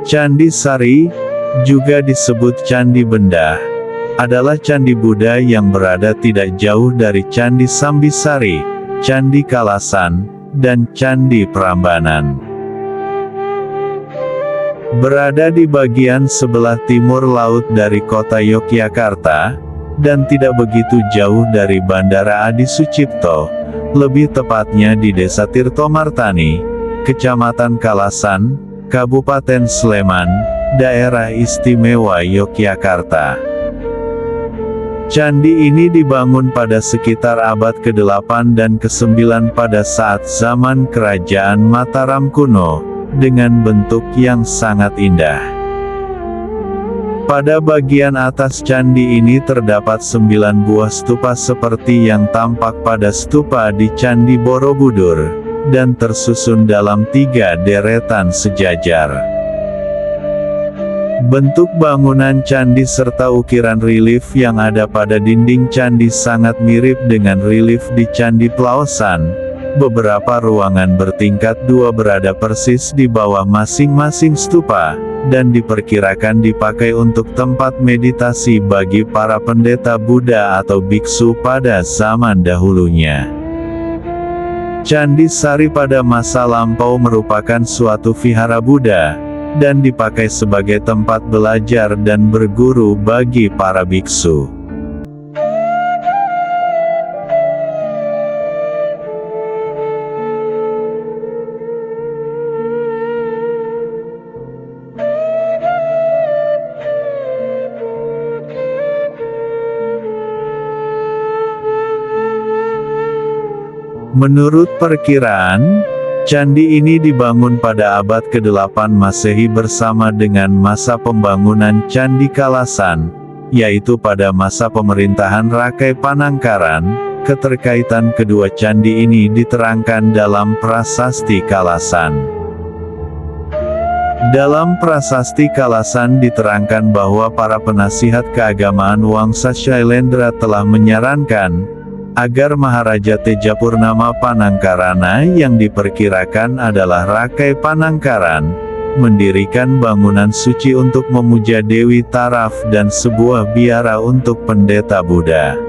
Candi Sari, juga disebut Candi Benda, adalah candi Buddha yang berada tidak jauh dari Candi Sambisari, Candi Kalasan, dan Candi Prambanan. Berada di bagian sebelah timur laut dari kota Yogyakarta, dan tidak begitu jauh dari Bandara Adi Sucipto, lebih tepatnya di Desa Tirtomartani, Kecamatan Kalasan, Kabupaten Sleman, Daerah Istimewa Yogyakarta. Candi ini dibangun pada sekitar abad ke-8 dan ke-9 pada saat zaman Kerajaan Mataram kuno, dengan bentuk yang sangat indah. Pada bagian atas candi ini terdapat 9 buah stupa seperti yang tampak pada stupa di Candi Borobudur, dan tersusun dalam 3 deretan sejajar. Bentuk bangunan candi serta ukiran relief yang ada pada dinding candi sangat mirip dengan relief di Candi Plaosan. Beberapa ruangan bertingkat 2 berada persis di bawah masing-masing stupa, dan diperkirakan dipakai untuk tempat meditasi bagi para pendeta Buddha atau biksu pada zaman dahulunya. Candi Sari pada masa lampau merupakan suatu vihara Buddha, dan dipakai sebagai tempat belajar dan berguru bagi para biksu. Menurut perkiraan, candi ini dibangun pada abad ke-8 Masehi bersama dengan masa pembangunan Candi Kalasan, yaitu pada masa pemerintahan Rakai Panangkaran. Keterkaitan kedua candi ini diterangkan dalam Prasasti Kalasan. Dalam Prasasti Kalasan diterangkan bahwa para penasihat keagamaan Wangsa Shailendra telah menyarankan agar Maharaja Tejapurnama Panangkarana yang diperkirakan adalah Rakai Panangkaran, mendirikan bangunan suci untuk memuja Dewi Taraf dan sebuah biara untuk pendeta Buddha.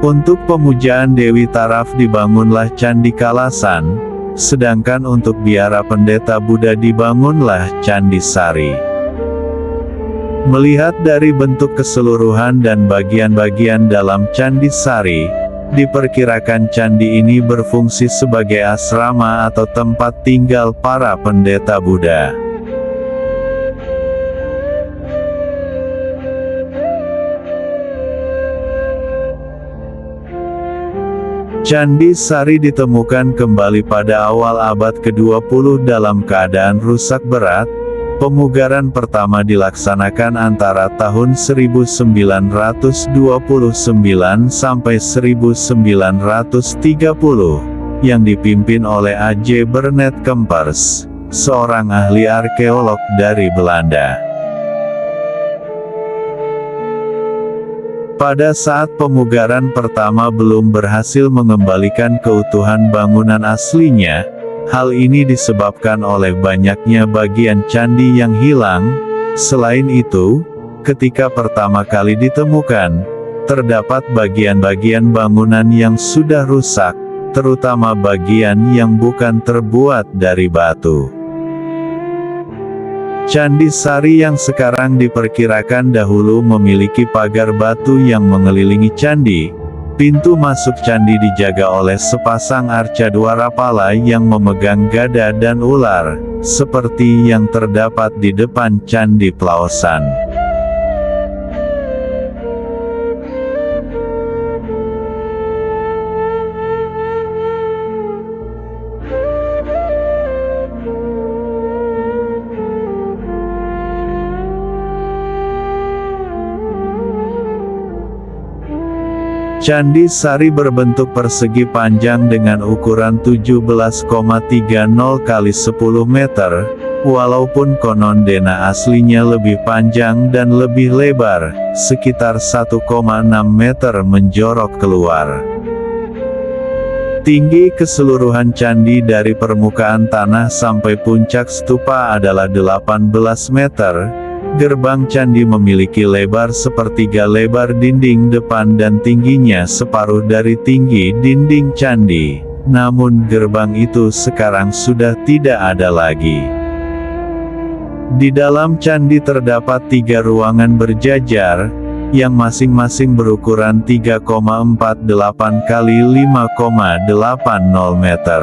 Untuk pemujaan Dewi Taraf dibangunlah Candi Kalasan, sedangkan untuk biara pendeta Buddha dibangunlah Candi Sari. Melihat dari bentuk keseluruhan dan bagian-bagian dalam Candi Sari, diperkirakan candi ini berfungsi sebagai asrama atau tempat tinggal para pendeta Buddha. Candi Sari ditemukan kembali pada awal abad ke-20 dalam keadaan rusak berat. Pemugaran pertama dilaksanakan antara tahun 1929 sampai 1930, yang dipimpin oleh A.J. Bernard Kempers, seorang ahli arkeolog dari Belanda. Pada saat pemugaran pertama belum berhasil mengembalikan keutuhan bangunan aslinya. Hal ini disebabkan oleh banyaknya bagian candi yang hilang. Selain itu, ketika pertama kali ditemukan, terdapat bagian-bagian bangunan yang sudah rusak, terutama bagian yang bukan terbuat dari batu. Candi Sari yang sekarang diperkirakan dahulu memiliki pagar batu yang mengelilingi candi. Pintu masuk candi dijaga oleh sepasang arcadwarapala yang memegang gada dan ular, seperti yang terdapat di depan Candi Plaosan. Candi Sari berbentuk persegi panjang dengan ukuran 17,30 x 10 meter, walaupun konon dena aslinya lebih panjang dan lebih lebar, sekitar 1,6 meter menjorok keluar. Tinggi keseluruhan candi dari permukaan tanah sampai puncak stupa adalah 18 meter. Gerbang candi memiliki lebar sepertiga lebar dinding depan dan tingginya separuh dari tinggi dinding candi. Namun gerbang itu sekarang sudah tidak ada lagi. Di dalam candi terdapat 3 ruangan berjajar, yang masing-masing berukuran 3,48 kali 5,80 meter.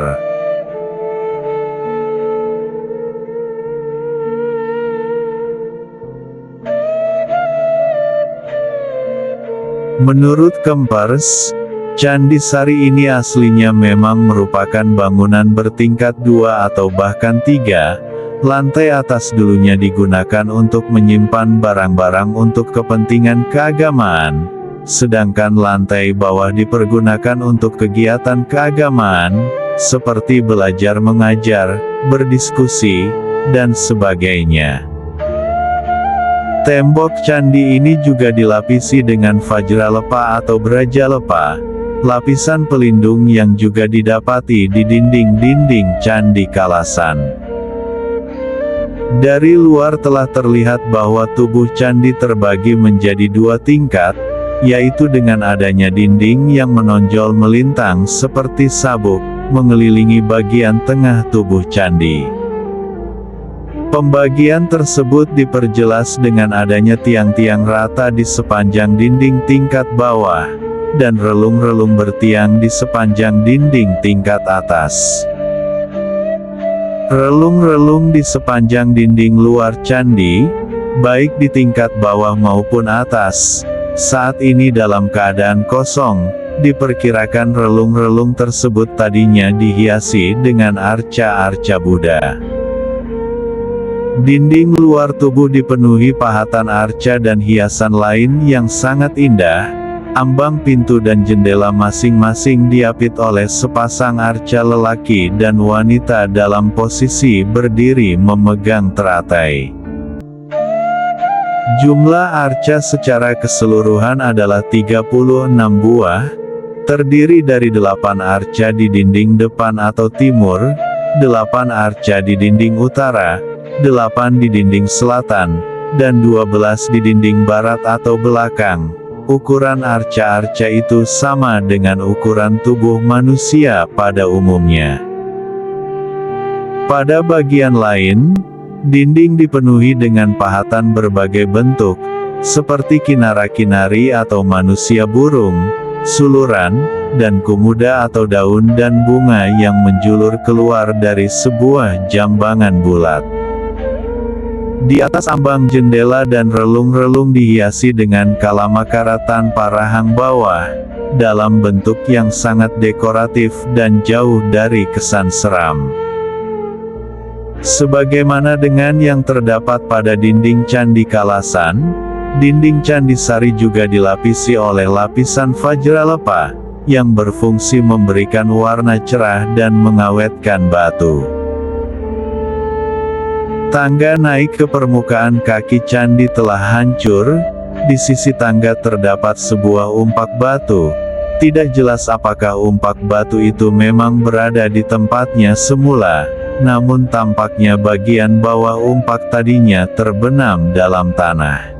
Menurut Kempers, Candi Sari ini aslinya memang merupakan bangunan bertingkat 2 atau bahkan 3. Lantai atas dulunya digunakan untuk menyimpan barang-barang untuk kepentingan keagamaan, sedangkan lantai bawah dipergunakan untuk kegiatan keagamaan, seperti belajar mengajar, berdiskusi, dan sebagainya. Tembok candi ini juga dilapisi dengan Vajralepa atau Brajalepa, lapisan pelindung yang juga didapati di dinding-dinding Candi Kalasan. Dari luar telah terlihat bahwa tubuh candi terbagi menjadi 2 tingkat, yaitu dengan adanya dinding yang menonjol melintang seperti sabuk, mengelilingi bagian tengah tubuh candi. Pembagian tersebut diperjelas dengan adanya tiang-tiang rata di sepanjang dinding tingkat bawah, dan relung-relung bertiang di sepanjang dinding tingkat atas. Relung-relung di sepanjang dinding luar candi, baik di tingkat bawah maupun atas, saat ini dalam keadaan kosong. Diperkirakan relung-relung tersebut tadinya dihiasi dengan arca-arca Buddha. Dinding luar tubuh dipenuhi pahatan arca dan hiasan lain yang sangat indah. Ambang pintu dan jendela masing-masing diapit oleh sepasang arca lelaki dan wanita dalam posisi berdiri memegang teratai. Jumlah arca secara keseluruhan adalah 36 buah, terdiri dari 8 arca di dinding depan atau timur, 8 arca di dinding utara, 8 di dinding selatan, dan 12 di dinding barat atau belakang. Ukuran arca-arca itu sama dengan ukuran tubuh manusia pada umumnya. Pada bagian lain, dinding dipenuhi dengan pahatan berbagai bentuk, seperti kinara-kinari atau manusia burung, suluran, dan kumuda atau daun dan bunga yang menjulur keluar dari sebuah jambangan bulat. Di atas ambang jendela dan relung-relung dihiasi dengan kalamakara tanpa rahang bawah, dalam bentuk yang sangat dekoratif dan jauh dari kesan seram. Sebagaimana dengan yang terdapat pada dinding Candi Kalasan, dinding Candi Sari juga dilapisi oleh lapisan Vajralepa, yang berfungsi memberikan warna cerah dan mengawetkan batu. Tangga naik ke permukaan kaki candi telah hancur. Di sisi tangga terdapat sebuah umpak batu. Tidak jelas apakah umpak batu itu memang berada di tempatnya semula, namun tampaknya bagian bawah umpak tadinya terbenam dalam tanah.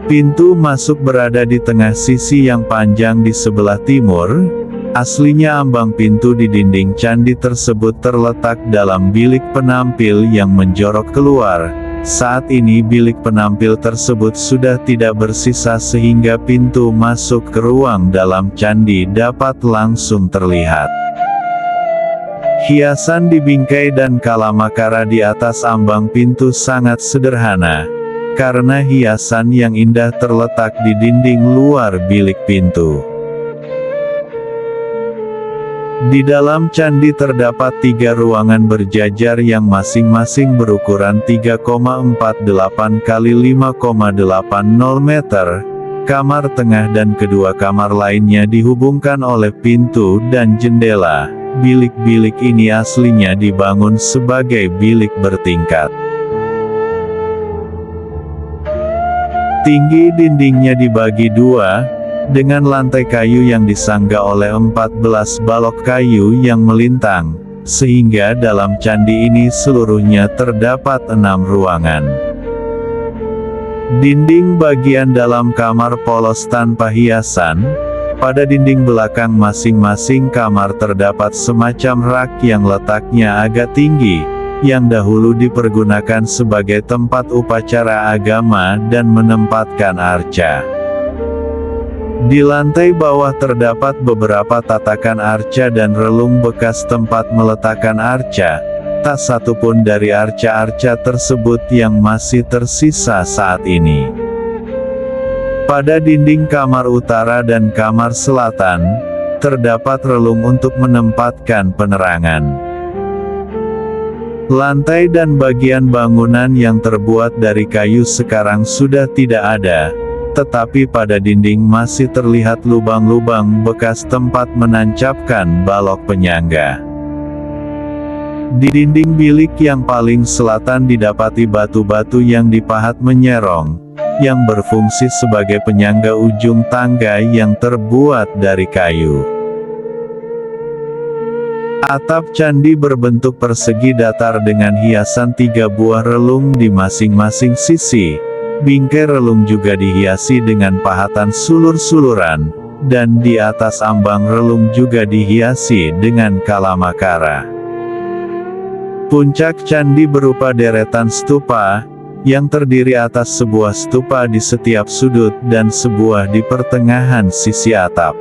Pintu masuk berada di tengah sisi yang panjang di sebelah timur. Aslinya ambang pintu di dinding candi tersebut terletak dalam bilik penampil yang menjorok keluar. Saat ini bilik penampil tersebut sudah tidak bersisa sehingga pintu masuk ke ruang dalam candi dapat langsung terlihat. Hiasan di bingkai dan kalamakara di atas ambang pintu sangat sederhana, karena hiasan yang indah terletak di dinding luar bilik pintu. Di dalam candi terdapat 3 ruangan berjajar yang masing-masing berukuran 3,48 kali 5,80 meter. Kamar tengah dan kedua kamar lainnya dihubungkan oleh pintu dan jendela. Bilik-bilik ini aslinya dibangun sebagai bilik bertingkat. Tinggi dindingnya dibagi 2. dengan lantai kayu yang disangga oleh 14 balok kayu yang melintang, sehingga dalam candi ini seluruhnya terdapat 6 ruangan. Dinding bagian dalam kamar polos tanpa hiasan. Pada dinding belakang masing-masing kamar terdapat semacam rak yang letaknya agak tinggi, yang dahulu dipergunakan sebagai tempat upacara agama dan menempatkan arca. Di lantai bawah terdapat beberapa tatakan arca dan relung bekas tempat meletakkan arca. Tak satu pun dari arca-arca tersebut yang masih tersisa saat ini. Pada dinding kamar utara dan kamar selatan, terdapat relung untuk menempatkan penerangan. Lantai dan bagian bangunan yang terbuat dari kayu sekarang sudah tidak ada, tetapi pada dinding masih terlihat lubang-lubang bekas tempat menancapkan balok penyangga. Di dinding bilik yang paling selatan didapati batu-batu yang dipahat menyerong, yang berfungsi sebagai penyangga ujung tangga yang terbuat dari kayu. Atap candi berbentuk persegi datar dengan hiasan 3 buah relung di masing-masing sisi. Bingkai relung juga dihiasi dengan pahatan sulur-suluran, dan di atas ambang relung juga dihiasi dengan kalamakara. Puncak candi berupa deretan stupa, yang terdiri atas sebuah stupa di setiap sudut dan sebuah di pertengahan sisi atap.